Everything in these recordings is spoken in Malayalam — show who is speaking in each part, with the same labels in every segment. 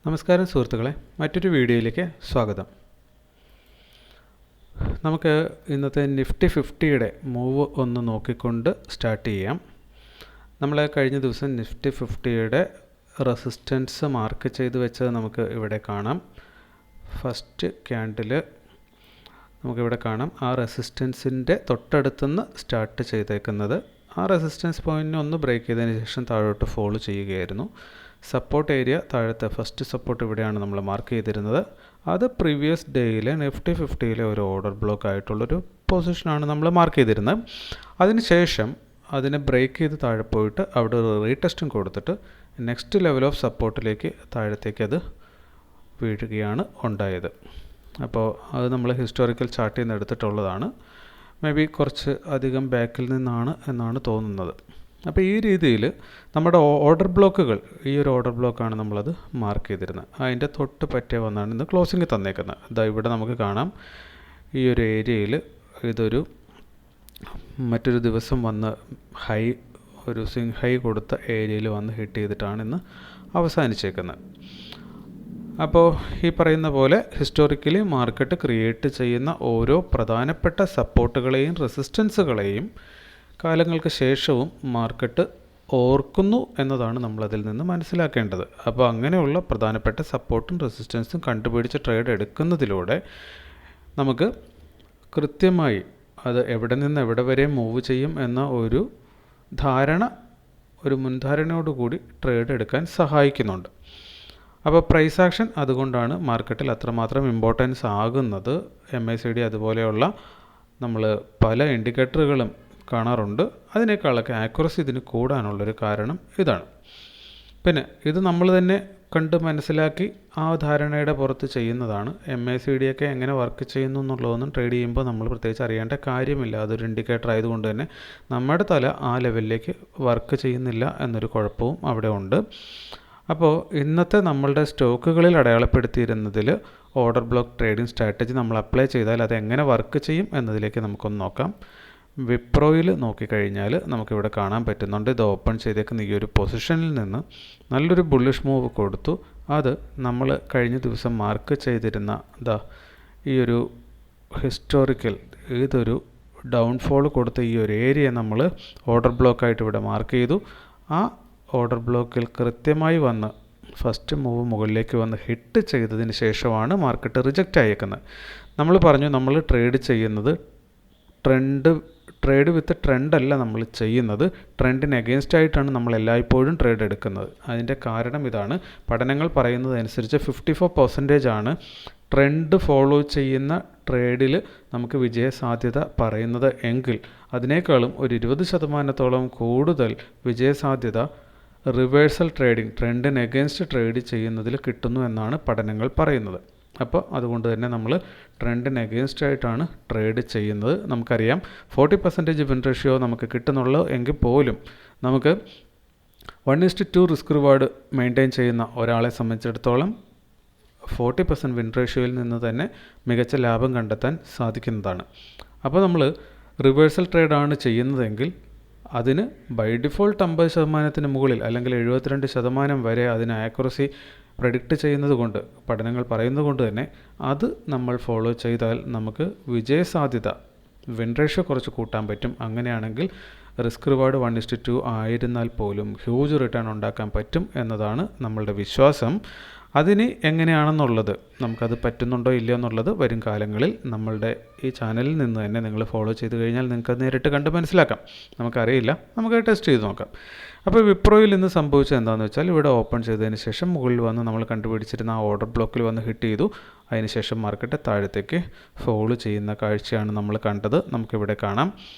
Speaker 1: നമസ്കാരം സുഹൃത്തുക്കളെ, മറ്റൊരു വീഡിയോയിലേക്ക് സ്വാഗതം. നമുക്ക് ഇന്നത്തെ നിഫ്റ്റി 50യുടെ മൂവ് ഒന്ന് നോക്കിക്കൊണ്ട് സ്റ്റാർട്ട് ചെയ്യാം. നമ്മൾ കഴിഞ്ഞ ദിവസം നിഫ്റ്റി 50യുടെ റെസിസ്റ്റൻസ് മാർക്ക് ചെയ്ത് വെച്ചത് നമുക്ക് ഇവിടെ കാണാം. ഫസ്റ്റ് ക്യാൻഡിൽ നമുക്കിവിടെ കാണാം. ആ റെസിസ്റ്റൻസിൻ്റെ തൊട്ടടുത്തുനിന്ന് സ്റ്റാർട്ട് ചെയ്തേക്കുന്നത്. ആ റെസിസ്റ്റൻസ് പോയിൻറ്റിനെ ഒന്ന് ബ്രേക്ക് ചെയ്തതിന് ശേഷം താഴോട്ട് ഫോളോ ചെയ്യുകയായിരുന്നു. സപ്പോർട്ട് ഏരിയ താഴത്തെ ഫസ്റ്റ് സപ്പോർട്ട് ഇവിടെയാണ് നമ്മൾ മാർക്ക് ചെയ്തിരുന്നത്. അത് പ്രീവിയസ് ഡേയിലെ നിഫ്റ്റി 50യിലെ ഒരു ഓർഡർ ബ്ലോക്ക് ആയിട്ടുള്ളൊരു പൊസിഷനാണ് നമ്മൾ മാർക്ക് ചെയ്തിരുന്നത്. അതിനുശേഷം അതിനെ ബ്രേക്ക് ചെയ്ത് താഴെ പോയിട്ട് അവിടെ ഒരു റീടെസ്റ്റും കൊടുത്തിട്ട് നെക്സ്റ്റ് ലെവൽ ഓഫ് സപ്പോർട്ടിലേക്ക് താഴത്തേക്ക് അത് വീഴുകയാണ് ഉണ്ടായത്. അപ്പോൾ അത് നമ്മൾ ഹിസ്റ്റോറിക്കൽ ചാർട്ടിൽ നിന്ന് എടുത്തിട്ടുള്ളതാണ്. മേ ബി കുറച്ച് അധികം ബാക്കിൽ നിന്നാണ് എന്നാണ് തോന്നുന്നത്. അപ്പോൾ ഈ രീതിയിൽ നമ്മുടെ ഓർഡർ ബ്ലോക്കുകൾ, ഈ ഒരു ഓർഡർ ബ്ലോക്കാണ് നമ്മളത് മാർക്ക് ചെയ്തിരുന്നത്. അതിൻ്റെ തൊട്ട് പറ്റേ വന്നാണ് ഇന്ന് ക്ലോസിങ് തന്നേക്കുന്നത്. ഇതാ ഇവിടെ നമുക്ക് കാണാം, ഈ ഒരു ഏരിയയിൽ ഇതൊരു മറ്റൊരു ദിവസം വന്ന് ഹൈ, ഒരു സ്വിംഗ് ഹൈ കൊടുത്ത ഏരിയയിൽ വന്ന് ഹിറ്റ് ചെയ്തിട്ടാണ് ഇന്ന് അവസാനിച്ചേക്കുന്നത്. അപ്പോൾ ഈ പറയുന്ന പോലെ ഹിസ്റ്റോറിക്കലി മാർക്കറ്റ് ക്രിയേറ്റ് ചെയ്യുന്ന ഓരോ പ്രധാനപ്പെട്ട സപ്പോർട്ടുകളെയും റെസിസ്റ്റൻസുകളെയും കാലങ്ങൾക്ക് ശേഷവും മാർക്കറ്റ് ഓർക്കുന്നു എന്നതാണ് നമ്മളതിൽ നിന്ന് മനസ്സിലാക്കേണ്ടത്. അപ്പോൾ അങ്ങനെയുള്ള പ്രധാനപ്പെട്ട സപ്പോർട്ടും റെസിസ്റ്റൻസും കണ്ടുപിടിച്ച് ട്രേഡ് എടുക്കുന്നതിലൂടെ നമുക്ക് കൃത്യമായി അത് എവിടെ നിന്ന് എവിടെ വരെ മൂവ് ചെയ്യും എന്ന ഒരു മുൻധാരണയോടുകൂടി ട്രേഡ് എടുക്കാൻ സഹായിക്കുന്നുണ്ട്. അപ്പോൾ പ്രൈസ് ആക്ഷൻ അതുകൊണ്ടാണ് മാർക്കറ്റിൽ അത്രമാത്രം ഇമ്പോർട്ടൻസ് ആകുന്നത്. MACD അതുപോലെയുള്ള നമ്മൾ പല ഇൻഡിക്കേറ്ററുകളും കാണാറുണ്ട്. അതിനേക്കാളൊക്കെ ആക്യുറസി ഇതിന് കൂടാനുള്ളൊരു കാരണം ഇതാണ്. പിന്നെ ഇത് നമ്മൾ തന്നെ കണ്ട് മനസ്സിലാക്കി ആ ധാരണയുടെ പുറത്ത് ചെയ്യുന്നതാണ്. MACD ഒക്കെ എങ്ങനെ വർക്ക് ചെയ്യുന്നു എന്നുള്ളതൊന്നും ട്രേഡ് ചെയ്യുമ്പോൾ നമ്മൾ പ്രത്യേകിച്ച് അറിയേണ്ട കാര്യമില്ല. അതൊരു ഇൻഡിക്കേറ്റർ ആയതുകൊണ്ട് തന്നെ നമ്മുടെ തല ആ ലെവലിലേക്ക് വർക്ക് ചെയ്യുന്നില്ല എന്നൊരു കുഴപ്പവും അവിടെ ഉണ്ട്. അപ്പോൾ ഇന്നത്തെ നമ്മളുടെ സ്റ്റോക്കുകളിൽ അടയാളപ്പെടുത്തിയിരുന്നതിൽ ഓർഡർ ബ്ലോക്ക് ട്രേഡിംഗ് സ്ട്രാറ്റജി നമ്മൾ അപ്ലൈ ചെയ്താൽ അത് എങ്ങനെ വർക്ക് ചെയ്യും എന്നതിലേക്ക് നമുക്കൊന്ന് നോക്കാം. വിപ്രോയിൽ നോക്കിക്കഴിഞ്ഞാൽ നമുക്കിവിടെ കാണാൻ പറ്റുന്നുണ്ട്, ഇത് ഓപ്പൺ ചെയ്തേക്കുന്ന ഈ ഒരു പൊസിഷനിൽ നിന്ന് നല്ലൊരു ബുള്ളിഷ് മൂവ് കൊടുത്തു. അത് നമ്മൾ കഴിഞ്ഞ ദിവസം മാർക്ക് ചെയ്തിരുന്ന ഈ ഒരു ഹിസ്റ്റോറിക്കൽ ഇതൊരു ഡൗൺഫോൾ കൊടുത്ത ഈ ഒരു ഏരിയ നമ്മൾ ഓർഡർ ബ്ലോക്കായിട്ട് ഇവിടെ മാർക്ക് ചെയ്തു. ആ ഓർഡർ ബ്ലോക്കിൽ കൃത്യമായി വന്ന് ഫസ്റ്റ് മൂവ് മുകളിലേക്ക് വന്ന് ഹിറ്റ് ചെയ്തതിന് ശേഷമാണ് മാർക്കറ്റ് റിജക്റ്റ് ആയേക്കുന്നത്. നമ്മൾ പറഞ്ഞു, നമ്മൾ ട്രേഡ് ചെയ്യുന്നത് ട്രേഡ് വിത്ത് ട്രെൻഡല്ല നമ്മൾ ചെയ്യുന്നത്, ട്രെൻഡിന് എഗെയിൻസ്റ്റ് ആയിട്ടാണ് നമ്മൾ എല്ലായ്പ്പോഴും ട്രേഡ് എടുക്കുന്നത്. അതിൻ്റെ കാരണം ഇതാണ്. പഠനങ്ങൾ പറയുന്നതനുസരിച്ച് 54% ആണ് ട്രെൻഡ് ഫോളോ ചെയ്യുന്ന ട്രേഡിൽ നമുക്ക് വിജയസാധ്യത പറയുന്നത് എങ്കിൽ അതിനേക്കാളും ഒരു 20% കൂടുതൽ വിജയസാധ്യത റിവേഴ്സൽ ട്രേഡിംഗ്, ട്രെൻഡിന് എഗെയിൻസ്റ്റ് ട്രേഡ് ചെയ്യുന്നതിൽ കിട്ടുന്നു എന്നാണ് പഠനങ്ങൾ പറയുന്നത്. അപ്പോൾ അതുകൊണ്ട് തന്നെ നമ്മൾ ട്രെൻഡിന് എഗെയിൻസ്റ്റ് ആയിട്ടാണ് ട്രേഡ് ചെയ്യുന്നത്. നമുക്കറിയാം 40% വിൻ റേഷ്യോ നമുക്ക് കിട്ടുന്നുള്ളൂ എങ്കിൽ പോലും നമുക്ക് 1:2 റിസ്ക് റിവാർഡ് മെയിൻറ്റെയിൻ ചെയ്യുന്ന ഒരാളെ സംബന്ധിച്ചിടത്തോളം 40% വിൻ റേഷ്യോയിൽ നിന്ന് തന്നെ മികച്ച ലാഭം കണ്ടെത്താൻ സാധിക്കുന്നതാണ്. അപ്പോൾ നമ്മൾ റിവേഴ്സൽ ട്രേഡാണ് ചെയ്യുന്നതെങ്കിൽ അതിന് ബൈ ഡിഫോൾട്ട് 50% മുകളിൽ അല്ലെങ്കിൽ 72% വരെ അതിന് ആക്യുറസി പ്രഡിക്റ്റ് ചെയ്യുന്നത് കൊണ്ട്, പഠനങ്ങൾ പറയുന്നത് കൊണ്ട് തന്നെ അത് നമ്മൾ ഫോളോ ചെയ്താൽ നമുക്ക് വിജയസാധ്യത, വിൻ റേഷ്യോ കുറച്ച് കൂട്ടാൻ പറ്റും. അങ്ങനെയാണെങ്കിൽ റിസ്ക് റിവാർഡ് 1:2 ആയിരുന്നാൽ പോലും ഹ്യൂജ് റിട്ടേൺ ഉണ്ടാക്കാൻ പറ്റും എന്നതാണ് നമ്മളുടെ വിശ്വാസം. അതിന് എങ്ങനെയാണെന്നുള്ളത്, നമുക്കത് പറ്റുന്നുണ്ടോ ഇല്ലയോ എന്നുള്ളത് വരും കാലങ്ങളിൽ നമ്മളുടെ ഈ ചാനലിൽ നിന്ന് തന്നെ നിങ്ങൾ ഫോളോ ചെയ്ത് കഴിഞ്ഞാൽ നിങ്ങൾക്കത് നേരിട്ട് കണ്ട് മനസ്സിലാക്കാം. നമുക്കറിയില്ല, നമുക്ക് ടെസ്റ്റ് ചെയ്ത് നോക്കാം. അപ്പോൾ വിപ്രോയിൽ ഇന്ന് സംഭവിച്ചത് എന്താണെന്ന് വെച്ചാൽ, ഇവിടെ ഓപ്പൺ ചെയ്തതിന് ശേഷം മുകളിൽ വന്ന് നമ്മൾ കണ്ടുപിടിച്ചിരുന്ന ആ ഓർഡർ ബ്ലോക്കിൽ വന്ന് ഹിറ്റ് ചെയ്തു. അതിനുശേഷം മാർക്കറ്റ് താഴത്തേക്ക് ഫോളോ ചെയ്യുന്ന കാഴ്ചയാണ് നമ്മൾ കണ്ടത്. നമുക്കിവിടെ കാണാം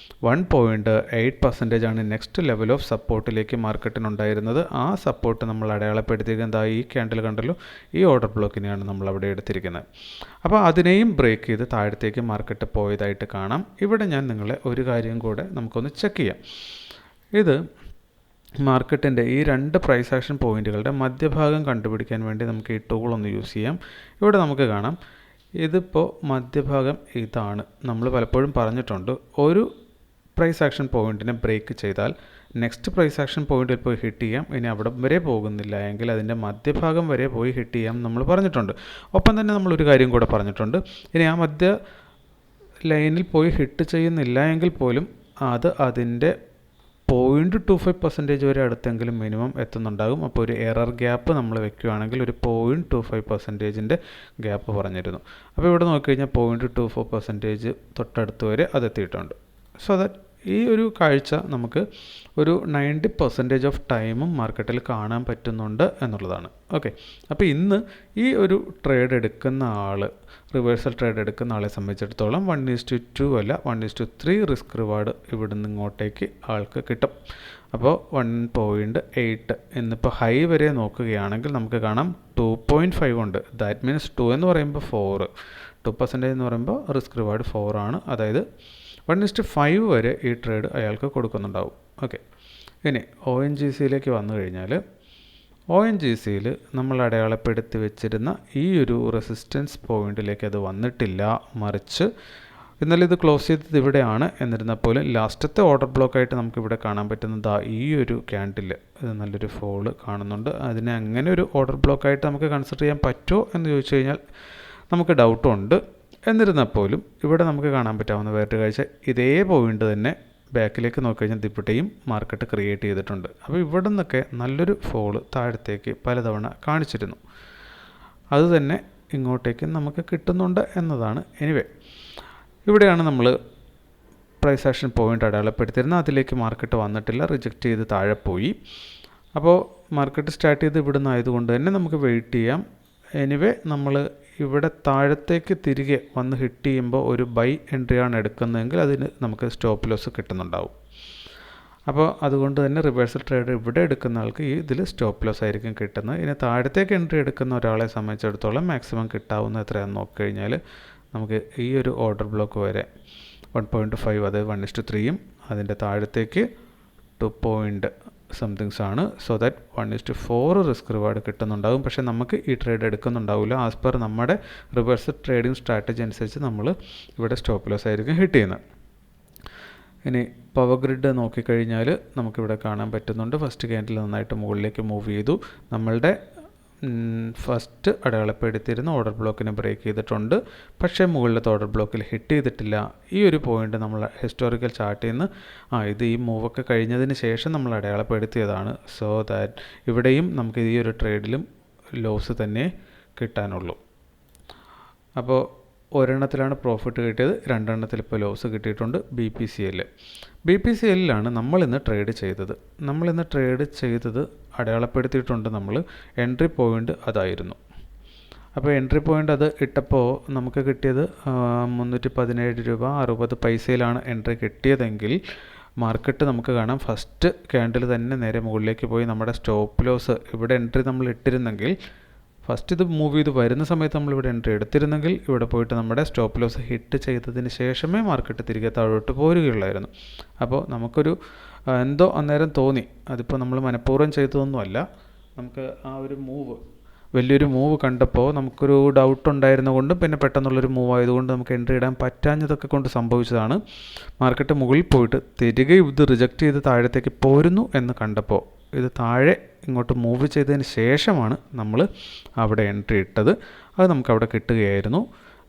Speaker 1: 1.8% ആണ് നെക്സ്റ്റ് ലെവൽ ഓഫ് സപ്പോർട്ടിലേക്ക് മാർക്കറ്റിനുണ്ടായിരുന്നത്. ആ സപ്പോർട്ട് നമ്മൾ അടയാളപ്പെടുത്തിയിരിക്കുന്നത് ഈ ക്യാൻഡിൽ കണ്ടല്ലോ, ഈ ഓർഡർ ബ്ലോക്കിനെയാണ് നമ്മൾ അവിടെ എടുത്തിരിക്കുന്നത്. അപ്പോൾ അതിനെയും ബ്രേക്ക് ചെയ്ത് താഴത്തേക്ക് മാർക്കറ്റ് പോയതായിട്ട് കാണാം. ഇവിടെ ഞാൻ നിങ്ങളെ ഒരു കാര്യം കൂടെ നമുക്കൊന്ന് ചെക്ക് ചെയ്യാം. ഇത് മാർക്കറ്റിൻ്റെ ഈ രണ്ട് പ്രൈസ് ആക്ഷൻ പോയിൻറ്റുകളുടെ മധ്യഭാഗം കണ്ടുപിടിക്കാൻ വേണ്ടി നമുക്ക് ഈ ടൂൾ ഒന്ന് യൂസ് ചെയ്യാം. ഇവിടെ നമുക്ക് കാണാം, ഇതിപ്പോൾ മധ്യഭാഗം ഇതാണ്. നമ്മൾ പലപ്പോഴും പറഞ്ഞിട്ടുണ്ട്, ഒരു പ്രൈസ് ആക്ഷൻ പോയിൻറ്റിനെ ബ്രേക്ക് ചെയ്താൽ നെക്സ്റ്റ് പ്രൈസ് ആക്ഷൻ പോയിന്റിൽ പോയി ഹിറ്റ് ചെയ്യാം. ഇനി അവിടെ വരെ പോകുന്നില്ല എങ്കിൽ അതിൻ്റെ മധ്യഭാഗം വരെ പോയി ഹിറ്റ് ചെയ്യാം നമ്മൾ പറഞ്ഞിട്ടുണ്ട്. ഒപ്പം തന്നെ നമ്മളൊരു കാര്യം കൂടെ പറഞ്ഞിട്ടുണ്ട്. ഇനി ആ മധ്യ ലൈനിൽ പോയി ഹിറ്റ് ചെയ്യുന്നില്ല എങ്കിൽ പോലും അത് അതിൻ്റെ 0.25% വരെ അടുത്തെങ്കിലും മിനിമം എത്തുന്നുണ്ടാകും. അപ്പോൾ ഒരു എറർ ഗ്യാപ്പ് നമ്മൾ വെക്കുകയാണെങ്കിൽ ഒരു 0.25%ൻ്റെ ഗ്യാപ്പ് പറഞ്ഞിരുന്നു. അപ്പോൾ ഇവിടെ നോക്കിക്കഴിഞ്ഞാൽ 0.24% തൊട്ടടുത്ത് വരെ അതെത്തിയിട്ടുണ്ട്. സോ ദാറ്റ് ഈ ഒരു കാഴ്ച നമുക്ക് ഒരു 90% ഓഫ് ടൈമും മാർക്കറ്റിൽ കാണാൻ പറ്റുന്നുണ്ട് എന്നുള്ളതാണ്. ഓക്കെ, അപ്പോൾ ഇന്ന് ഈ ഒരു ട്രേഡ് എടുക്കുന്ന ആൾ, റിവേഴ്സൽ ട്രേഡ് എടുക്കുന്ന ആളെ സംബന്ധിച്ചിടത്തോളം 1:2 അല്ല 1:3 റിസ്ക് റിവാർഡ് ഇവിടുന്ന് ഇങ്ങോട്ടേക്ക് ആൾക്ക് കിട്ടും. അപ്പോൾ 1.8 എന്നിപ്പോൾ ഹൈ വരെ നോക്കുകയാണെങ്കിൽ നമുക്ക് കാണാം 2.5 ഉണ്ട്. ദാറ്റ് മീൻസ് 2 എന്ന് പറയുമ്പോൾ 4, 2% എന്ന് പറയുമ്പോൾ റിസ്ക് റിവാർഡ് 4 ആണ്. അതായത് 1:5 വരെ ഈ ട്രേഡ് അയാൾക്ക് കൊടുക്കുന്നുണ്ടാവും. ഓക്കെ, ഇനി ONGCയിലേക്ക് വന്നു കഴിഞ്ഞാൽ ONGCയിൽ നമ്മൾ അടയാളപ്പെടുത്തി വെച്ചിരുന്ന ഈ ഒരു റെസിസ്റ്റൻസ് പോയിന്റിലേക്ക് അത് വന്നിട്ടില്ല. മറിച്ച് ഇന്നലെ ഇത് ക്ലോസ് ചെയ്തത് ഇവിടെയാണ്. എന്നിരുന്നാൽ പോലും ലാസ്റ്റത്തെ ഓർഡർ ബ്ലോക്കായിട്ട് നമുക്കിവിടെ കാണാൻ പറ്റുന്നത് ഈ ഒരു ക്യാൻഡിൽ ഇത് നല്ലൊരു ഫോള് കാണുന്നുണ്ട്. അതിനെ അങ്ങനെ ഒരു ഓർഡർ ബ്ലോക്കായിട്ട് നമുക്ക് കൺസിഡർ ചെയ്യാൻ പറ്റുമോ എന്ന് ചോദിച്ചു കഴിഞ്ഞാൽ നമുക്ക് ഡൗട്ടുണ്ട്. എന്നിരുന്നാൽ പോലും ഇവിടെ നമുക്ക് കാണാൻ പറ്റാവുന്ന വേറൊരു കാഴ്ച, ഇതേ പോയിന്റ് തന്നെ ബാക്കിലേക്ക് നോക്കിക്കഴിഞ്ഞാൽ ഇവിടെയും മാർക്കറ്റ് ക്രിയേറ്റ് ചെയ്തിട്ടുണ്ട്. അപ്പോൾ ഇവിടെ നിന്നൊക്കെ നല്ലൊരു ഫോള് താഴത്തേക്ക് പലതവണ കാണിച്ചിരുന്നു. അത് തന്നെ ഇങ്ങോട്ടേക്ക് നമുക്ക് കിട്ടുന്നുണ്ട് എന്നതാണ്. എനിവേ, ഇവിടെയാണ് നമ്മൾ പ്രൈസ് ആക്ഷൻ പോയിന്റ് അടയാളപ്പെടുത്തിയിരുന്നത്. അതിലേക്ക് മാർക്കറ്റ് വന്നിട്ടില്ല, റിജക്റ്റ് ചെയ്ത് താഴെ പോയി. അപ്പോൾ മാർക്കറ്റ് സ്റ്റാർട്ട് ചെയ്ത് ഇവിടെ നിന്നായതുകൊണ്ട് തന്നെ നമുക്ക് വെയിറ്റ് ചെയ്യാം. എനിവേ, നമ്മൾ ഇവിടെ താഴത്തേക്ക് തിരികെ വന്ന് ഹിറ്റ് ചെയ്യുമ്പോൾ ഒരു ബൈ എൻട്രിയാണ് എടുക്കുന്നതെങ്കിൽ അതിന് നമുക്ക് സ്റ്റോപ്പ് ലോസ് കിട്ടുന്നുണ്ടാവും. അപ്പോൾ അതുകൊണ്ട് തന്നെ റിവേഴ്സൽ ട്രേഡ് ഇവിടെ എടുക്കുന്ന ആൾക്ക് ഈ ഇതിൽ സ്റ്റോപ്പ് ലോസ് ആയിരിക്കും കിട്ടുന്നത്. ഇനി താഴത്തേക്ക് എൻട്രി എടുക്കുന്ന ഒരാളെ സംബന്ധിച്ചിടത്തോളം മാക്സിമം കിട്ടാവുന്ന എത്രയാണെന്ന് നോക്കിക്കഴിഞ്ഞാൽ നമുക്ക് ഈ ഒരു ഓർഡർ ബ്ലോക്ക് വരെ 1.5 അതായത് 1:3 അതിൻ്റെ താഴത്തേക്ക് 2 സംതിങ്സ് ആണ്. സോ ദാറ്റ് 1:4 റിസ്ക് റിവാർഡ് കിട്ടുന്നുണ്ടാകും. പക്ഷേ നമുക്ക് ഈ ട്രേഡ് എടുക്കുന്നുണ്ടാവില്ല. ആസ് പെർ നമ്മുടെ റിവേഴ്സൽ ട്രേഡിംഗ് സ്ട്രാറ്റജി അനുസരിച്ച് നമ്മൾ ഇവിടെ സ്റ്റോപ്പ് ലോസ് ആയിരിക്കും ഹിറ്റ് ചെയ്യുന്നത്. ഇനി പവർ ഗ്രിഡ് നോക്കിക്കഴിഞ്ഞാൽ നമുക്കിവിടെ കാണാൻ പറ്റുന്നുണ്ട്. ഫസ്റ്റ് ക്യാൻഡിൽ നന്നായിട്ട് മുകളിലേക്ക് മൂവ് ചെയ്തു. നമ്മളുടെ ഫസ്റ്റ് അടയാളപ്പെടുത്തിയിരുന്ന ഓർഡർ ബ്ലോക്കിനെ ബ്രേക്ക് ചെയ്തിട്ടുണ്ട്. പക്ഷേ മുകളിലത്തെ ഓർഡർ ബ്ലോക്കിൽ ഹിറ്റ് ചെയ്തിട്ടില്ല. ഈ ഒരു പോയിന്റ് നമ്മൾ ഹിസ്റ്റോറിക്കൽ ചാർട്ടിൽ നിന്ന് ഇത് ഈ മൂവൊക്കെ കഴിഞ്ഞതിന് ശേഷം നമ്മൾ അടയാളപ്പെടുത്തിയതാണ്. സോ ദാറ്റ് ഇവിടെയും നമുക്ക് ഈ ഒരു ട്രേഡിലും ലോസ് തന്നെ കിട്ടാനുള്ളൂ. അപ്പോൾ ഒരെണ്ണത്തിലാണ് പ്രോഫിറ്റ് കിട്ടിയത്, രണ്ടെണ്ണത്തിൽ ഇപ്പോൾ ലോസ് കിട്ടിയിട്ടുണ്ട്. BPCLലാണ് നമ്മളിന്ന് ട്രേഡ് ചെയ്തത്. നമ്മളിന്ന് ട്രേഡ് ചെയ്തത് അടയാളപ്പെടുത്തിയിട്ടുണ്ട് നമ്മൾ. എൻട്രി പോയിൻ്റ് അതായിരുന്നു. അപ്പോൾ എൻട്രി പോയിൻ്റ് അത് ഇട്ടപ്പോൾ നമുക്ക് കിട്ടിയത് 317 രൂപ 60 പൈസയിലാണ് എൻട്രി കിട്ടിയതെങ്കിൽ മാർക്കറ്റ് നമുക്ക് കാണാം ഫസ്റ്റ് ക്യാൻഡിൽ തന്നെ നേരെ മുകളിലേക്ക് പോയി. നമ്മുടെ സ്റ്റോപ്പ് ലോസ് ഇവിടെ എൻട്രി നമ്മൾ ഇട്ടിരുന്നെങ്കിൽ ഫസ്റ്റ് ഇത് മൂവ് ചെയ്ത് വരുന്ന സമയത്ത് നമ്മളിവിടെ എൻട്രി എടുത്തിരുന്നെങ്കിൽ ഇവിടെ പോയിട്ട് നമ്മുടെ സ്റ്റോപ്പ് ലോസ് ഹിറ്റ് ചെയ്തതിന് ശേഷമേ മാർക്കറ്റ് തിരികെ താഴോട്ട് പോരുകയുള്ളായിരുന്നു. അപ്പോൾ നമുക്കൊരു എന്തോ അന്നേരം തോന്നി, അതിപ്പോൾ നമ്മൾ മനഃപൂർവ്വം ചെയ്തതൊന്നുമല്ല. നമുക്ക് ആ ഒരു വലിയൊരു മൂവ് കണ്ടപ്പോൾ നമുക്കൊരു ഡൗട്ട് ഉണ്ടായിരുന്നതുകൊണ്ട് പിന്നെ പെട്ടെന്നുള്ളൊരു മൂവ് ആയതുകൊണ്ട് നമുക്ക് എൻട്രി ഇടാൻ പറ്റാഞ്ഞതൊക്കെ കൊണ്ട് സംഭവിച്ചതാണ്. മാർക്കറ്റ് മുകളിൽ പോയിട്ട് തിരികെ ഇത് റിജക്റ്റ് ചെയ്ത് താഴത്തേക്ക് പോരുന്നു എന്ന് കണ്ടപ്പോൾ ഇത് താഴെ ഇങ്ങോട്ട് മൂവ് ചെയ്തതിന് ശേഷമാണ് നമ്മൾ അവിടെ എൻട്രി ഇട്ടത്. അത് നമുക്കവിടെ കിട്ടുകയായിരുന്നു.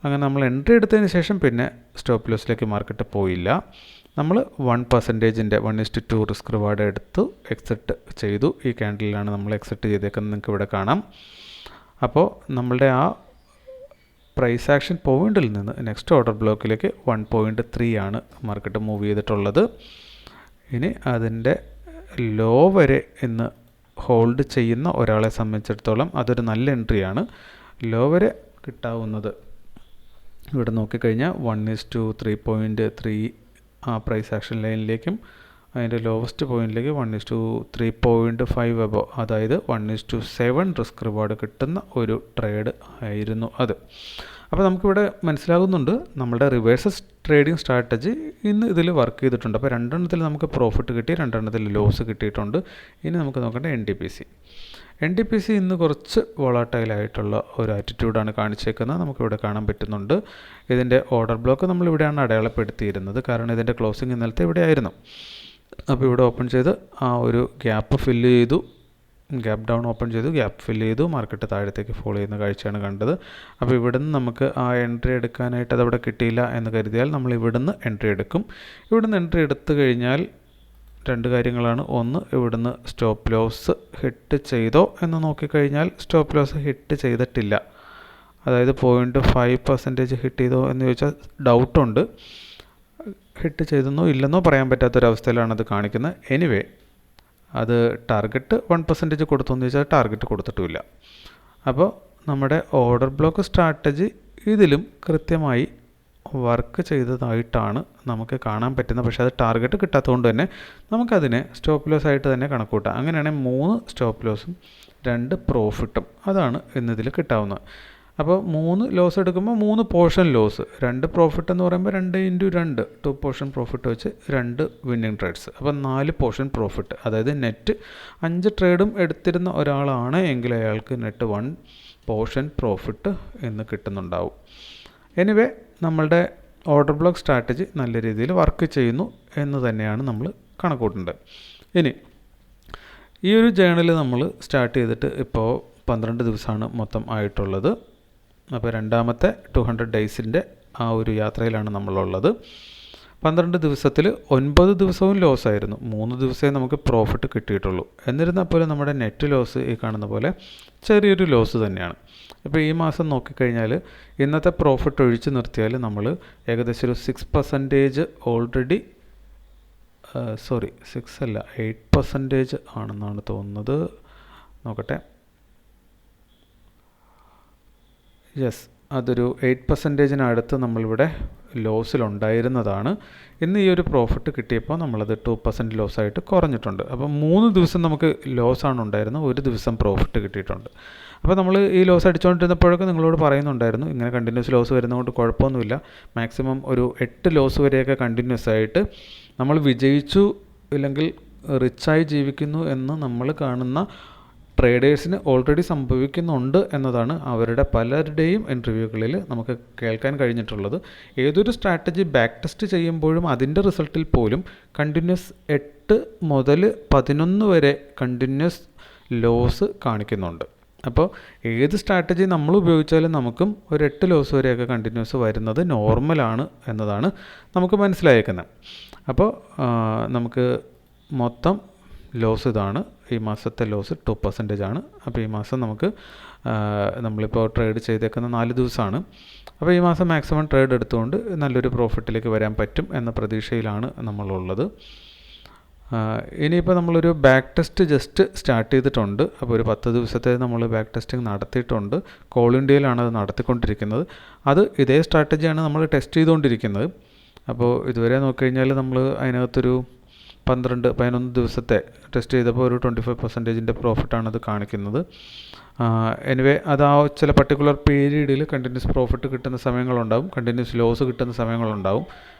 Speaker 1: അങ്ങനെ നമ്മൾ എൻട്രി എടുത്തതിന് ശേഷം പിന്നെ സ്റ്റോപ്പ് ലോസിലേക്ക് മാർക്കറ്റ് പോയില്ല. നമ്മൾ 1%ൻ്റെ 1:2 റിസ്ക് റിവാർഡ് എടുത്ത് എക്സിറ്റ് ചെയ്തു. ഈ ക്യാൻഡിലാണ് നമ്മൾ എക്സിറ്റ് ചെയ്തേക്കുന്നത്, നിങ്ങൾക്ക് ഇവിടെ കാണാം. അപ്പോൾ നമ്മളുടെ ആ പ്രൈസ് ആക്ഷൻ പോയിന്റിൽ നിന്ന് നെക്സ്റ്റ് ഓർഡർ ബ്ലോക്കിലേക്ക് 1.3 ആണ് മാർക്കറ്റ് മൂവ് ചെയ്തിട്ടുള്ളത്. ഇനി അതിൻ്റെ ലോ വരെ ഇന്ന് ഹോൾഡ് ചെയ്യുന്ന ഒരാളെ സംബന്ധിച്ചിടത്തോളം അതൊരു നല്ല എൻട്രിയാണ്. ലോ വരെ കിട്ടാവുന്നത് ഇവിടെ നോക്കിക്കഴിഞ്ഞാൽ 1:3.3 ആ പ്രൈസ് ആക്ഷൻ ലൈനിലേക്കും അതിൻ്റെ ലോവസ്റ്റ് പോയിന്റിലേക്ക് 1:3.5 അബോ, അതായത് 1:7 റിസ്ക് റിവാർഡ് കിട്ടുന്ന ഒരു ട്രേഡ് ആയിരുന്നു അത്. അപ്പോൾ നമുക്കിവിടെ മനസ്സിലാകുന്നുണ്ട് നമ്മുടെ റിവേഴ്സൽ ട്രേഡിംഗ് സ്ട്രാറ്റജി ഇന്ന് ഇതിൽ വർക്ക് ചെയ്തിട്ടുണ്ട്. അപ്പോൾ രണ്ടെണ്ണത്തിൽ നമുക്ക് പ്രോഫിറ്റ് കിട്ടി, രണ്ടെണ്ണത്തിൽ ലോസ് കിട്ടിയിട്ടുണ്ട്. ഇനി നമുക്ക് നോക്കേണ്ട NTPC ഇന്ന് കുറച്ച് വോളാറ്റൈലായിട്ടുള്ള ഒരു ആറ്റിറ്റ്യൂഡാണ് കാണിച്ചേക്കുന്നത്. നമുക്കിവിടെ കാണാൻ പറ്റുന്നുണ്ട്. ഇതിൻ്റെ ഓർഡർ ബ്ലോക്ക് നമ്മളിവിടെയാണ് അടയാളപ്പെടുത്തിയിരുന്നത്, കാരണം ഇതിൻ്റെ ക്ലോസിംഗ് ഇന്നലത്തെ ഇവിടെ ആയിരുന്നു. അപ്പോൾ ഇവിടെ ഓപ്പൺ ചെയ്ത് ആ ഒരു ഗ്യാപ്പ് ഫില്ല് ചെയ്തു, ഗ്യാപ്പ് ഡൗൺ ഓപ്പൺ ചെയ്തു, ഗ്യാപ്പ് ഫില്ല് ചെയ്തു, മാർക്കറ്റ് താഴത്തേക്ക് ഫോളോ ചെയ്യുന്ന കാഴ്ചയാണ് കണ്ടത്. അപ്പോൾ ഇവിടുന്ന് നമുക്ക് ആ എൻട്രി എടുക്കാനായിട്ട് അതവിടെ കിട്ടിയില്ല എന്ന് കരുതിയാൽ നമ്മൾ ഇവിടുന്ന് എൻട്രി എടുക്കും. ഇവിടുന്ന് എൻട്രി എടുത്തു കഴിഞ്ഞാൽ രണ്ട് കാര്യങ്ങളാണ്. ഒന്ന്, ഇവിടുന്ന് സ്റ്റോപ്പ് ലോസ് ഹിറ്റ് ചെയ്തോ എന്ന് നോക്കിക്കഴിഞ്ഞാൽ സ്റ്റോപ്പ് ലോസ് ഹിറ്റ് ചെയ്തിട്ടില്ല. അതായത് 0.5% ഹിറ്റ് ചെയ്തോ എന്ന് ചോദിച്ചാൽ ഡൗട്ടുണ്ട്. ഹിറ്റ് ചെയ്തെന്നോ ഇല്ലെന്നോ പറയാൻ പറ്റാത്തൊരവസ്ഥയിലാണ് അത് കാണിക്കുന്നത്. എനിവേ, അത് ടാർഗറ്റ് 1% കൊടുത്തു എന്ന് ചോദിച്ചാൽ ടാർഗറ്റ് കൊടുത്തിട്ടുമില്ല. അപ്പോൾ നമ്മുടെ ഓർഡർ ബ്ലോക്ക് സ്ട്രാറ്റജി ഇതിലും കൃത്യമായി വർക്ക് ചെയ്തതായിട്ടാണ് നമുക്ക് കാണാൻ പറ്റുന്നത്. പക്ഷേ അത് ടാർഗറ്റ് കിട്ടാത്തതുകൊണ്ട് തന്നെ നമുക്കതിനെ സ്റ്റോപ്പ് ലോസ് ആയിട്ട് തന്നെ കണക്കൂട്ടാം. അങ്ങനെയാണെങ്കിൽ 3 സ്റ്റോപ്പ് ലോസും 2 പ്രോഫിറ്റും അതാണ് ഇന്നിതിൽ കിട്ടാവുന്നത്. അപ്പോൾ 3 ലോസ് എടുക്കുമ്പോൾ 3 പോർഷൻ ലോസ്, 2 പ്രോഫിറ്റ് എന്ന് പറയുമ്പോൾ 2 പോർഷൻ പ്രോഫിറ്റ് വെച്ച് 2 വിന്നിങ് ട്രേഡ്സ്. അപ്പോൾ 4 പോർഷൻ പ്രോഫിറ്റ്. അതായത് നെറ്റ് 5 ട്രേഡും എടുത്തിരുന്ന ഒരാളാണ് എങ്കിൽ അയാൾക്ക് നെറ്റ് 1 പോർഷൻ പ്രോഫിറ്റ് എന്ന് കിട്ടുന്നുണ്ടാവും. എനിവേ, നമ്മളുടെ ഓർഡർ ബ്ലോക്ക് സ്ട്രാറ്റജി നല്ല രീതിയിൽ വർക്ക് ചെയ്യുന്നു എന്ന് തന്നെയാണ് നമ്മൾ കണക്കൂട്ടേണ്ടത്. ഇനി ഈ ഒരു ജേണൽ നമ്മൾ സ്റ്റാർട്ട് ചെയ്തിട്ട് ഇപ്പോൾ 12 ദിവസമാണ് മൊത്തം ആയിട്ടുള്ളത്. അപ്പോൾ രണ്ടാമത്തെ 200 ഡേയ്സിൻ്റെ ആ ഒരു യാത്രയിലാണ് നമ്മളുള്ളത്. 12 ദിവസത്തിൽ 9 ദിവസവും ലോസ് ആയിരുന്നു, 3 ദിവസമേ നമുക്ക് പ്രോഫിറ്റ് കിട്ടിയിട്ടുള്ളൂ. എന്നിരുന്നാൽ പോലും നമ്മുടെ നെറ്റ് ലോസ് ഈ കാണുന്ന പോലെ ചെറിയൊരു ലോസ് തന്നെയാണ്. ഇപ്പോൾ ഈ മാസം നോക്കിക്കഴിഞ്ഞാൽ ഇന്നത്തെ പ്രോഫിറ്റ് ഒഴിച്ച് നിർത്തിയാൽ നമ്മൾ ഏകദേശം ഒരു 6% ഓൾറെഡി 8% ആണെന്നാണ് തോന്നുന്നത്. നോക്കട്ടെ, യെസ്, അതൊരു 8%-നടുത്ത് നമ്മളിവിടെ ലോസിലുണ്ടായിരുന്നതാണ്. ഇന്ന് ഈ ഒരു പ്രോഫിറ്റ് കിട്ടിയപ്പോൾ നമ്മളത് 2% ലോസായിട്ട് കുറഞ്ഞിട്ടുണ്ട്. അപ്പോൾ 3 ദിവസം നമുക്ക് ലോസാണ് ഉണ്ടായിരുന്നത്, 1 ദിവസം പ്രോഫിറ്റ് കിട്ടിയിട്ടുണ്ട്. അപ്പോൾ നമ്മൾ ഈ ലോസ് അടിച്ചുകൊണ്ടിരുന്നപ്പോഴൊക്കെ നിങ്ങളോട് പറയുന്നുണ്ടായിരുന്നു ഇങ്ങനെ കണ്ടിന്യൂസ് ലോസ് വരുന്നതുകൊണ്ട് കുഴപ്പമൊന്നുമില്ല, മാക്സിമം ഒരു 8 ലോസ് വരെയൊക്കെ കണ്ടിന്യൂസ് ആയിട്ട് നമ്മൾ വിജയിച്ചു ഇല്ലെങ്കിൽ റിച്ചായി ജീവിക്കുന്നു എന്ന് നമ്മൾ കാണുന്ന ട്രേഡേഴ്സിന് ഓൾറെഡി സംഭവിക്കുന്നുണ്ട് എന്നതാണ് അവരുടെ പലരുടെയും ഇൻ്റർവ്യൂകളിൽ നമുക്ക് കേൾക്കാൻ കഴിഞ്ഞിട്ടുള്ളത്. ഏതൊരു സ്ട്രാറ്റജി ബാക്ക് ടെസ്റ്റ് ചെയ്യുമ്പോഴും അതിൻ്റെ റിസൾട്ടിൽ പോലും കണ്ടിന്യൂസ് 8 മുതൽ 11 വരെ കണ്ടിന്യൂസ് ലോസ് കാണിക്കുന്നുണ്ട്. അപ്പോൾ ഏത് സ്ട്രാറ്റജി നമ്മൾ ഉപയോഗിച്ചാലും നമുക്കും ഒരു 8 ലോസ് വരെയൊക്കെ കണ്ടിന്യൂസ് വരുന്നത് നോർമലാണ് എന്നതാണ് നമുക്ക് മനസ്സിലായേക്കുന്നത്. അപ്പോൾ നമുക്ക് മൊത്തം ലോസ് ഇതാണ്. ഈ മാസത്തെ ലോസ് 2% ആണ്. അപ്പോൾ ഈ മാസം നമുക്ക് നമ്മളിപ്പോൾ ട്രേഡ് ചെയ്തേക്കുന്ന 4 ദിവസമാണ്. അപ്പോൾ ഈ മാസം മാക്സിമം ട്രേഡ് എടുത്തുകൊണ്ട് നല്ലൊരു പ്രോഫിറ്റിലേക്ക് വരാൻ പറ്റും എന്ന പ്രതീക്ഷയിലാണ് നമ്മളുള്ളത്. ഇനിയിപ്പോൾ നമ്മളൊരു ബാക്ക് ടെസ്റ്റ് ജസ്റ്റ് സ്റ്റാർട്ട് ചെയ്തിട്ടുണ്ട്. അപ്പോൾ ഒരു 10 ദിവസത്തെ നമ്മൾ ബാക്ക് ടെസ്റ്റിംഗ് നടത്തിയിട്ടുണ്ട്. കോൾ ഇന്ത്യയിലാണ് അത് നടത്തിക്കൊണ്ടിരിക്കുന്നത്. അത് ഇതേ സ്ട്രാറ്റജിയാണ് നമ്മൾ ടെസ്റ്റ് ചെയ്തുകൊണ്ടിരിക്കുന്നത്. അപ്പോൾ ഇതുവരെ നോക്കിക്കഴിഞ്ഞാൽ നമ്മൾ അതിനകത്തൊരു 12-11 ദിവസത്തെ ടെസ്റ്റ് ചെയ്തപ്പോൾ ഒരു 25% പ്രോഫിറ്റാണത് കാണിക്കുന്നത്. എനിവേ, അത് ആ ചില പർട്ടിക്കുലർ പീരീഡിൽ കണ്ടിന്യൂസ് പ്രോഫിറ്റ് കിട്ടുന്ന സമയങ്ങളുണ്ടാവും, കണ്ടിന്യൂസ് ലോസ് കിട്ടുന്ന സമയങ്ങളുണ്ടാവും.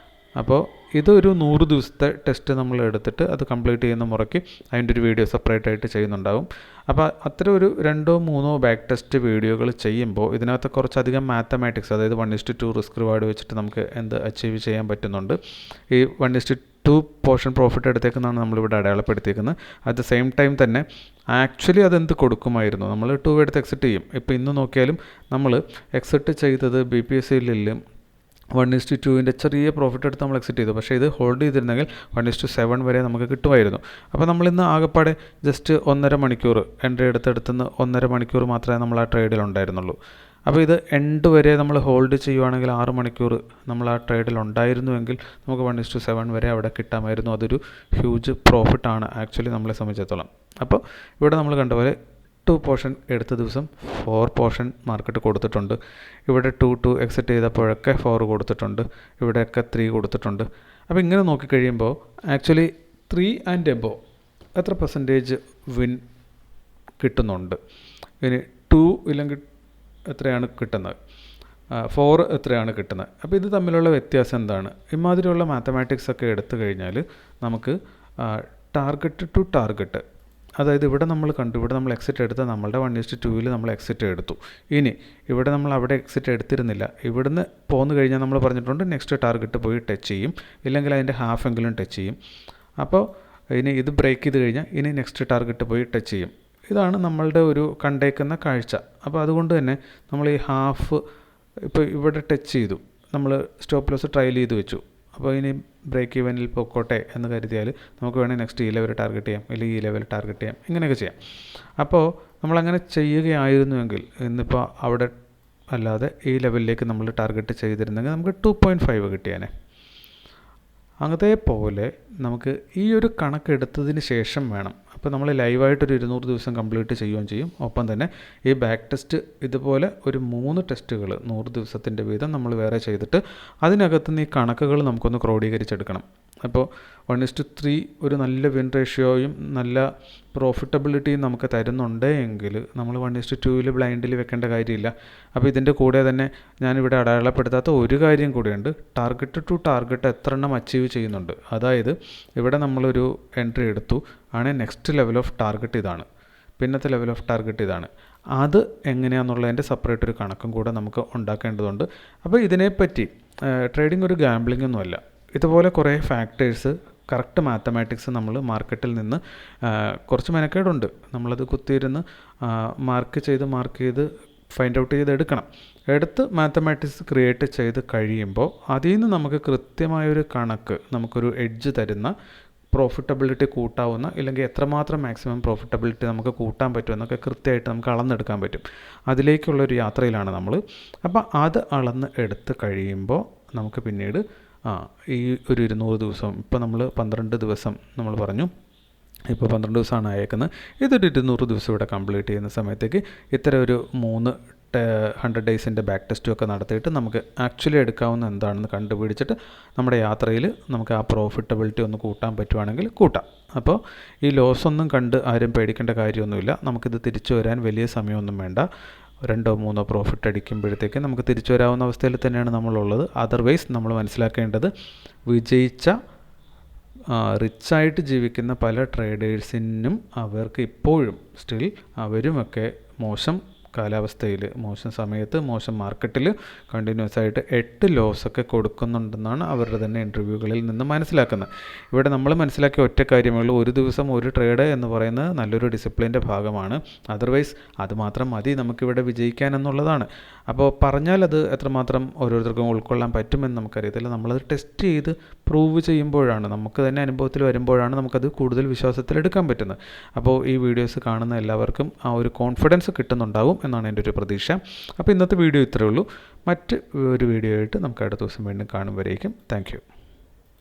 Speaker 1: അപ്പോൾ ഇതൊരു 100 ദിവസത്തെ ടെസ്റ്റ് നമ്മൾ എടുത്തിട്ട് അത് കംപ്ലീറ്റ് ചെയ്യുന്ന മുറയ്ക്ക് അതിൻ്റെ ഒരു വീഡിയോ സെപ്പറേറ്റ് ആയിട്ട് ചെയ്യുന്നുണ്ടാവും. അപ്പോൾ അത്തരം ഒരു 2-3 ബാക്ക് ടെസ്റ്റ് വീഡിയോകൾ ചെയ്യുമ്പോൾ ഇതിനകത്ത് കുറച്ചധികം മാത്തമാറ്റിക്സ്, അതായത് 1:2 റിസ്ക് റിവാർഡ് വെച്ചിട്ട് നമുക്ക് എന്ത് അച്ചീവ് ചെയ്യാൻ പറ്റുന്നുണ്ട്. ഈ 1:2 പോർഷൻ പ്രോഫിറ്റ് എടുത്തേക്കെന്നാണ് നമ്മളിവിടെ അടയാളപ്പെടുത്തിയിരിക്കുന്നത്. അറ്റ് ദ സെയിം ടൈം തന്നെ ആക്ച്വലി അതെന്ത് കൊടുക്കുമായിരുന്നു, നമ്മൾ 2 എടുത്ത് എക്സിറ്റ് ചെയ്യും. ഇപ്പോൾ ഇന്ന് നോക്കിയാലും നമ്മൾ എക്സിറ്റ് ചെയ്തത് BPSCയിൽ 1:2 ചെറിയ പ്രോഫിറ്റ് എടുത്ത് നമ്മൾ എക്സിറ്റ് ചെയ്തു. പക്ഷേ ഇത് ഹോൾഡ് ചെയ്തിരുന്നെങ്കിൽ 1:7 വരെ നമുക്ക് കിട്ടുമായിരുന്നു. അപ്പോൾ നമ്മളിന്ന് ആകെപ്പാടെ ജസ്റ്റ് 1.5 മണിക്കൂർ എൻട്രി എടുത്തെടുത്തുനിന്ന് 1.5 മണിക്കൂർ മാത്രമേ നമ്മൾ ആ ട്രേഡിൽ ഉണ്ടായിരുന്നുള്ളൂ. അപ്പോൾ ഇത് എൻഡ് വരെ നമ്മൾ ഹോൾഡ് ചെയ്യുവാണെങ്കിൽ 6 മണിക്കൂർ നമ്മൾ ആ ട്രേഡിൽ ഉണ്ടായിരുന്നുവെങ്കിൽ നമുക്ക് 1:7 വരെ അവിടെ കിട്ടാമായിരുന്നു. അതൊരു ഹ്യൂജ് പ്രോഫിറ്റാണ് ആക്ച്വലി നമ്മളെ സംബന്ധിച്ചിടത്തോളം. അപ്പോൾ ഇവിടെ നമ്മൾ കണ്ട പോലെ 2 പോർഷൻ എടുത്ത ദിവസം 4 പോർഷൻ മാർക്കറ്റ് കൊടുത്തിട്ടുണ്ട്. ഇവിടെ 2 എക്സിറ്റ് ചെയ്തപ്പോഴൊക്കെ 4 കൊടുത്തിട്ടുണ്ട്, ഇവിടെയൊക്കെ 3 കൊടുത്തിട്ടുണ്ട്. അപ്പോൾ ഇങ്ങനെ നോക്കിക്കഴിയുമ്പോൾ ആക്ച്വലി 3 ആൻഡ് എബോ എത്ര പെർസെൻറ്റേജ് വിൻ കിട്ടുന്നുണ്ട്. ഇനി 2 ഇല്ലെങ്കിൽ എത്രയാണ് കിട്ടുന്നത്, 4 എത്രയാണ് കിട്ടുന്നത്. അപ്പോൾ ഇത് തമ്മിലുള്ള വ്യത്യാസം എന്താണ്? ഇമാതിരിയുള്ള മാത്തമാറ്റിക്സ് ഒക്കെ എടുത്തു കഴിഞ്ഞാൽ നമുക്ക് ടാർഗറ്റ് ടു ടാർഗറ്റ്, അതായത് ഇവിടെ നമ്മൾ കണ്ടു, ഇവിടെ നമ്മൾ എക്സിറ്റ് എടുത്ത നമ്മളുടെ 1:2 നമ്മൾ എക്സിറ്റ് എടുത്തു. ഇനി ഇവിടെ നമ്മൾ അവിടെ എക്സിറ്റ് എടുത്തിരുന്നില്ല, ഇവിടുന്ന് പോന്നു കഴിഞ്ഞാൽ നമ്മൾ പറഞ്ഞിട്ടുണ്ട് നെക്സ്റ്റ് ടാർഗറ്റ് പോയി ടച്ച് ചെയ്യും, ഇല്ലെങ്കിൽ അതിൻ്റെ ഹാഫ് എങ്കിലും ടച്ച് ചെയ്യും. അപ്പോൾ ഇനി ഇത് ബ്രേക്ക് ചെയ്ത് കഴിഞ്ഞാൽ ഇനി നെക്സ്റ്റ് ടാർഗറ്റ് പോയി ടച്ച് ചെയ്യും. ഇതാണ് നമ്മളുടെ ഒരു കണ്ടേക്കുന്ന കാഴ്ച. അപ്പോൾ അതുകൊണ്ട് തന്നെ നമ്മൾ ഈ ഹാഫ് ഇപ്പോൾ ഇവിടെ ടച്ച് ചെയ്തു, നമ്മൾ സ്റ്റോപ്പ് ലോസ് ട്രയൽ ചെയ്ത് വെച്ചു. അപ്പോൾ ഇനി ബ്രേക്ക് ഈവനിൽ പൊക്കോട്ടെ എന്ന് കരുതിയാൽ നമുക്ക് വേണമെങ്കിൽ നെക്സ്റ്റ് ഈ ലെവൽ ടാർഗറ്റ് ചെയ്യാം, അല്ലെങ്കിൽ ഈ ലെവൽ ടാർഗറ്റ് ചെയ്യാം, ഇങ്ങനെയൊക്കെ ചെയ്യാം. അപ്പോൾ നമ്മളങ്ങനെ ചെയ്യുകയായിരുന്നുവെങ്കിൽ ഇന്നിപ്പോൾ അവിടെ അല്ലാതെ ഈ ലെവലിലേക്ക് നമ്മൾ ടാർഗറ്റ് ചെയ്തിരുന്നെങ്കിൽ നമുക്ക് 2.5 കിട്ടിയാനെ. അതേപോലെ നമുക്ക് ഈ ഒരു കണക്കെടുത്തതിന് ശേഷം വേണം, അപ്പോൾ നമ്മൾ ലൈവായിട്ടൊരു 200 ദിവസം കംപ്ലീറ്റ് ചെയ്യുകയും ചെയ്യും. ഒപ്പം തന്നെ ഈ ബാക്ക് ടെസ്റ്റ് ഇതുപോലെ ഒരു 3 ടെസ്റ്റുകൾ 100 ദിവസത്തിൻ്റെ വീതം നമ്മൾ വേറെ ചെയ്തിട്ട് അതിനകത്തുനിന്ന് ഈ കണക്കുകൾ നമുക്കൊന്ന് ക്രോഡീകരിച്ചെടുക്കണം. അപ്പോൾ 1:3 ഒരു നല്ല വിൻ റേഷ്യോയും നല്ല പ്രോഫിറ്റബിലിറ്റിയും നമുക്ക് തരുന്നുണ്ട് എങ്കിൽ നമ്മൾ 1:2 ബ്ലൈൻഡിൽ വെക്കേണ്ട കാര്യമില്ല. അപ്പോൾ ഇതിൻ്റെ കൂടെ തന്നെ ഞാനിവിടെ അടയാളപ്പെടുത്താത്ത ഒരു കാര്യം കൂടിയുണ്ട്. ടാർഗറ്റ് ടു ടാർഗറ്റ് എത്ര എണ്ണം അച്ചീവ് ചെയ്യുന്നുണ്ട്. അതായത് ഇവിടെ നമ്മളൊരു എൻട്രി എടുത്തു ആണ്, നെക്സ്റ്റ് ലെവൽ ഓഫ് ടാർഗറ്റ് ഇതാണ്, പിന്നത്തെ ലെവൽ ഓഫ് ടാർഗറ്റ് ഇതാണ്. അത് എങ്ങനെയാണെന്നുള്ളതിൻ്റെ സെപ്പറേറ്റ് ഒരു കണക്കും കൂടെ നമുക്ക് ഉണ്ടാക്കേണ്ടതുണ്ട്. അപ്പോൾ ഇതിനെപ്പറ്റി ട്രേഡിംഗ് ഒരു ഗാംബ്ലിംഗ് ഒന്നുമല്ല. ഇതുപോലെ കുറേ ഫാക്ടേഴ്സ് കറക്റ്റ് മാത്തമാറ്റിക്സ് നമ്മൾ മാർക്കറ്റിൽ നിന്ന് കുറച്ച് മെനക്കേടുണ്ട്. നമ്മളത് കുത്തിയിരുന്ന് മാർക്ക് ചെയ്ത് ഫൈൻഡ് ഔട്ട് ചെയ്തെടുക്കണം. എടുത്ത് മാത്തമാറ്റിക്സ് ക്രിയേറ്റ് ചെയ്ത് കഴിയുമ്പോൾ അതിൽ നിന്ന് നമുക്ക് കൃത്യമായൊരു കണക്ക്, നമുക്കൊരു എഡ്ജ് തരുന്ന, പ്രോഫിറ്റബിലിറ്റി കൂട്ടാവുന്ന, ഇല്ലെങ്കിൽ എത്രമാത്രം മാക്സിമം പ്രോഫിറ്റബിലിറ്റി നമുക്ക് കൂട്ടാൻ പറ്റും എന്നൊക്കെ കൃത്യമായിട്ട് നമുക്ക് അളന്നെടുക്കാൻ പറ്റും. അതിലേക്കുള്ളൊരു യാത്രയിലാണ് നമ്മൾ. അപ്പോൾ അത് അളന്ന് എടുത്ത് കഴിയുമ്പോൾ നമുക്ക് പിന്നീട് ഈ ഒരു 200 ദിവസം, ഇപ്പോൾ നമ്മൾ 12 ദിവസം നമ്മൾ പറഞ്ഞു, ഇപ്പോൾ 12 ദിവസമാണ് അയക്കുന്നത്. ഇതൊരു 200 ദിവസം ഇവിടെ കംപ്ലീറ്റ് ചെയ്യുന്ന സമയത്തേക്ക് ഇത്തരം ഒരു 3 100 ഡേയ്സിൻ്റെ ബാക്ക് ടെസ്റ്റും ഒക്കെ നടത്തിയിട്ട് നമുക്ക് ആക്ച്വലി എടുക്കാവുന്ന എന്താണെന്ന് കണ്ടുപിടിച്ചിട്ട് നമ്മുടെ യാത്രയിൽ നമുക്ക് ആ പ്രോഫിറ്റബിലിറ്റി ഒന്ന് കൂട്ടാൻ പറ്റുവാണെങ്കിൽ കൂട്ടാം. അപ്പോൾ ഈ ലോസ് ഒന്നും കണ്ട് ആരും പേടിക്കേണ്ട കാര്യമൊന്നുമില്ല. നമുക്കിത് തിരിച്ചു വരാൻ വലിയ സമയമൊന്നും വേണ്ട. 2-3 പ്രോഫിറ്റ് അടിക്കുമ്പോഴത്തേക്ക് നമുക്ക് തിരിച്ചു വരാവുന്ന അവസ്ഥയിൽ തന്നെയാണ് നമ്മളുള്ളത്. അതർവൈസ് നമ്മൾ മനസ്സിലാക്കേണ്ടത്, വിജയിച്ച റിച്ചായിട്ട് ജീവിക്കുന്ന പല ട്രേഡേഴ്സിനും അവർക്ക് ഇപ്പോഴും സ്റ്റിൽ അവരുമൊക്കെ മോശം കാലാവസ്ഥയിൽ, മോശം സമയത്ത്, മോശം മാർക്കറ്റിൽ കണ്ടിന്യൂസ് ആയിട്ട് 8 ലോസൊക്കെ കൊടുക്കുന്നുണ്ടെന്നാണ് അവരുടെ തന്നെ ഇൻ്റർവ്യൂകളിൽ നിന്ന് മനസ്സിലാക്കുന്നത്. ഇവിടെ നമ്മൾ മനസ്സിലാക്കിയ ഒറ്റ കാര്യമേ ഉള്ളൂ, ഒരു ദിവസം ഒരു ട്രേഡ് എന്ന് പറയുന്നത് നല്ലൊരു ഡിസിപ്ലിൻ്റെ ഭാഗമാണ്. അതർവൈസ് അതുമാത്രം മതി നമുക്കിവിടെ വിജയിക്കാൻ എന്നുള്ളതാണ്. അപ്പോൾ പറഞ്ഞാൽ അത് എത്രമാത്രം ഓരോരുത്തർക്കും ഉൾക്കൊള്ളാൻ പറ്റുമെന്ന് നമുക്കറിയത്തില്ല. നമ്മളത് ടെസ്റ്റ് ചെയ്ത് പ്രൂവ് ചെയ്യുമ്പോഴാണ്, നമുക്ക് തന്നെ അനുഭവത്തിൽ വരുമ്പോഴാണ് നമുക്കത് കൂടുതൽ വിശ്വാസത്തിലെടുക്കാൻ പറ്റുന്നത്. അപ്പോൾ ഈ വീഡിയോസ് കാണുന്ന എല്ലാവർക്കും ആ ഒരു കോൺഫിഡൻസ് കിട്ടുന്നുണ്ടാവും എന്നാണ് എൻ്റെ ഒരു പ്രതീക്ഷ. അപ്പോൾ ഇന്നത്തെ വീഡിയോ ഇത്രയേ ഉള്ളൂ. മറ്റ് ഒരു വീഡിയോ ആയിട്ട് നമുക്ക് അടുത്ത ദിവസം വീണ്ടും കാണും വരേക്കും. Thank you.